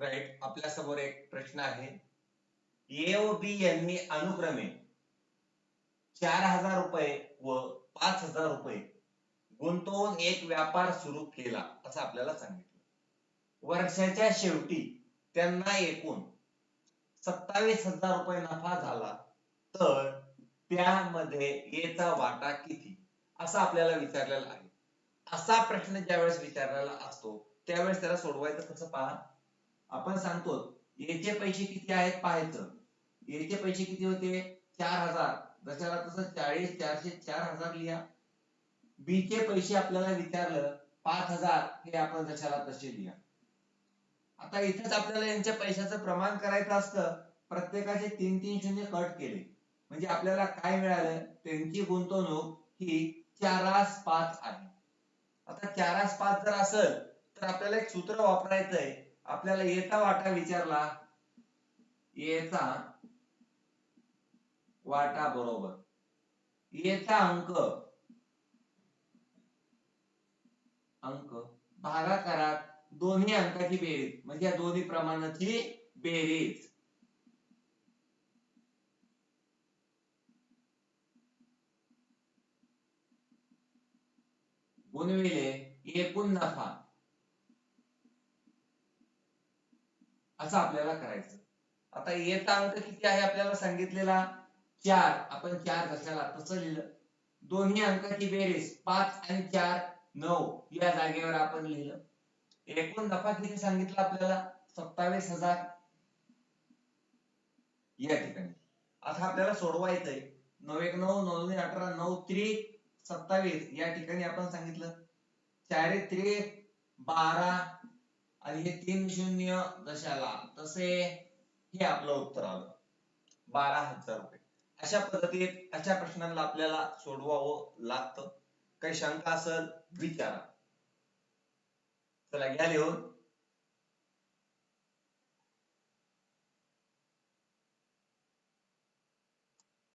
Right. आपल्या समोर एक प्रश्न आहे. ए व बी यांनी अनुक्रमे 4,000 रुपये व 5,000 रुपये गुंतवून एक व्यापार सुरू केला असं आपल्याला सांगितलं. वर्षाच्या शेवटी त्यांना एकूण 27,000 रुपये नफा झाला तर त्यामध्ये ए चा वाटा किती असं आपल्याला विचारलेलं आहे. असा प्रश्न ज्यावेळेस विचारलेला असतो त्यावेळेस त्याला सोडवायचं कसं पहा. आपण सांगतो ए चे पैसे किती आहेत पाहायचं. ए चे पैसे किती होते 4,000, जशाला तसं 40 400 4,000 लिहा. बी चे पैसे आपल्याला विचारलं 5,000, हे आपण जशाला तसे लिहा. आता इथेच आपल्याला यांच्या पैशाचं प्रमाण करायचं असतं. प्रत्येकाचे 3-3 शून्य कट केले म्हणजे आपल्याला काय मिळालं, त्यांची गुंतवणूक ही 4:5 आहे. आता 4:5 जर असेल तर आपल्याला एक सूत्र वापरायचंय. आपल्याला ए चा वाटा विचारला, ए चा वाटा बरोबर ए चा अंक भागाकारात दोन्ही अंकाची बेरीज म्हणजे या दोन्ही प्रमाणाची बेरीज गुणविले एकूण नफा असं आपल्याला करायचं. आता ए चा अंक किती आहे आपल्याला सांगितलेला 4. आपण 4 कशाला तसं लिहिलं. दोन्ही अंकाची बेरीज 5 आणि 4 9 या जागेवर आपण लिहिलं. एकूण नफा किती सांगितलं आपल्याला 27,000 या ठिकाणी. आता आपल्याला सोडवायचंय. 9 1 9 9 18 9 त्रिक 27 या ठिकाणी आपण सांगितलं 4 त्रिक 12 आणि हे 3 शून्य दशाला तसे हे आपलं उत्तर आलं 12,000 रुपये. अशा पद्धतीत अशा प्रश्नांना आपल्याला सोडवावं लागतं. काही शंका असेल विचारा. चला घ्या लिहून.